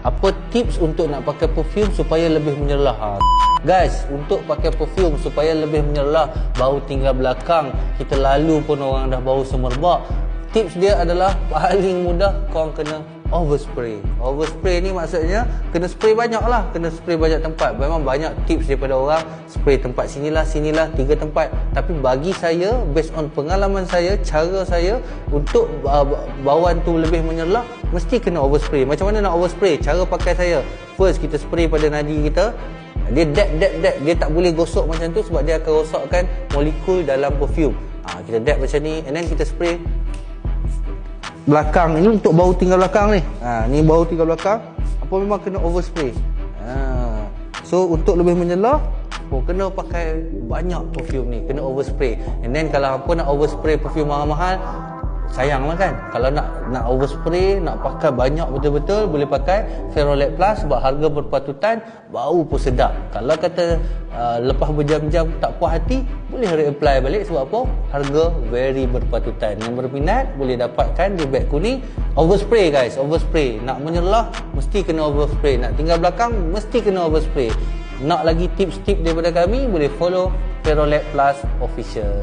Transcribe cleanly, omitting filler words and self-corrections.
Apa tips untuk nak pakai perfume supaya lebih menyerlah? Guys, untuk pakai perfume supaya lebih menyerlah, bau tinggal belakang, kita lalu pun orang dah bau semerbak. Tips dia adalah paling mudah, korang kena overspray. Overspray ni maksudnya kena spray banyak lah, kena spray banyak tempat. Memang banyak tips daripada orang, spray tempat sinilah, 3 tempat. Tapi bagi saya, based on pengalaman saya, cara saya untuk bauan tu lebih menyerlah, mesti kena overspray. Macam mana nak overspray? Cara pakai saya, first kita spray pada nadi kita. Dia dab. Dia tak boleh gosok macam tu sebab dia akan rosakkan molekul dalam perfume. Kita dab macam ni, and then kita spray belakang. Ini untuk bau tinggal belakang ni. Ni bau tinggal belakang. Apa memang kena overspray. So untuk lebih menyerlah, kena pakai banyak perfume ni, kena overspray. And then kalau apa nak overspray perfume mahal-mahal, sayang lah kan. Kalau nak overspray, nak pakai banyak betul-betul, boleh pakai Ferolab Plus sebab harga berpatutan, bau pun sedap. Kalau kata lepas berjam-jam tak puas hati, boleh reapply balik sebab apa? Harga very berpatutan. Yang berminat boleh dapatkan di beg kuning. Overspray guys, overspray. Nak menyerlah mesti kena overspray. Nak tinggal belakang mesti kena overspray. Nak lagi tips-tips daripada kami, boleh follow Ferolab Plus Official.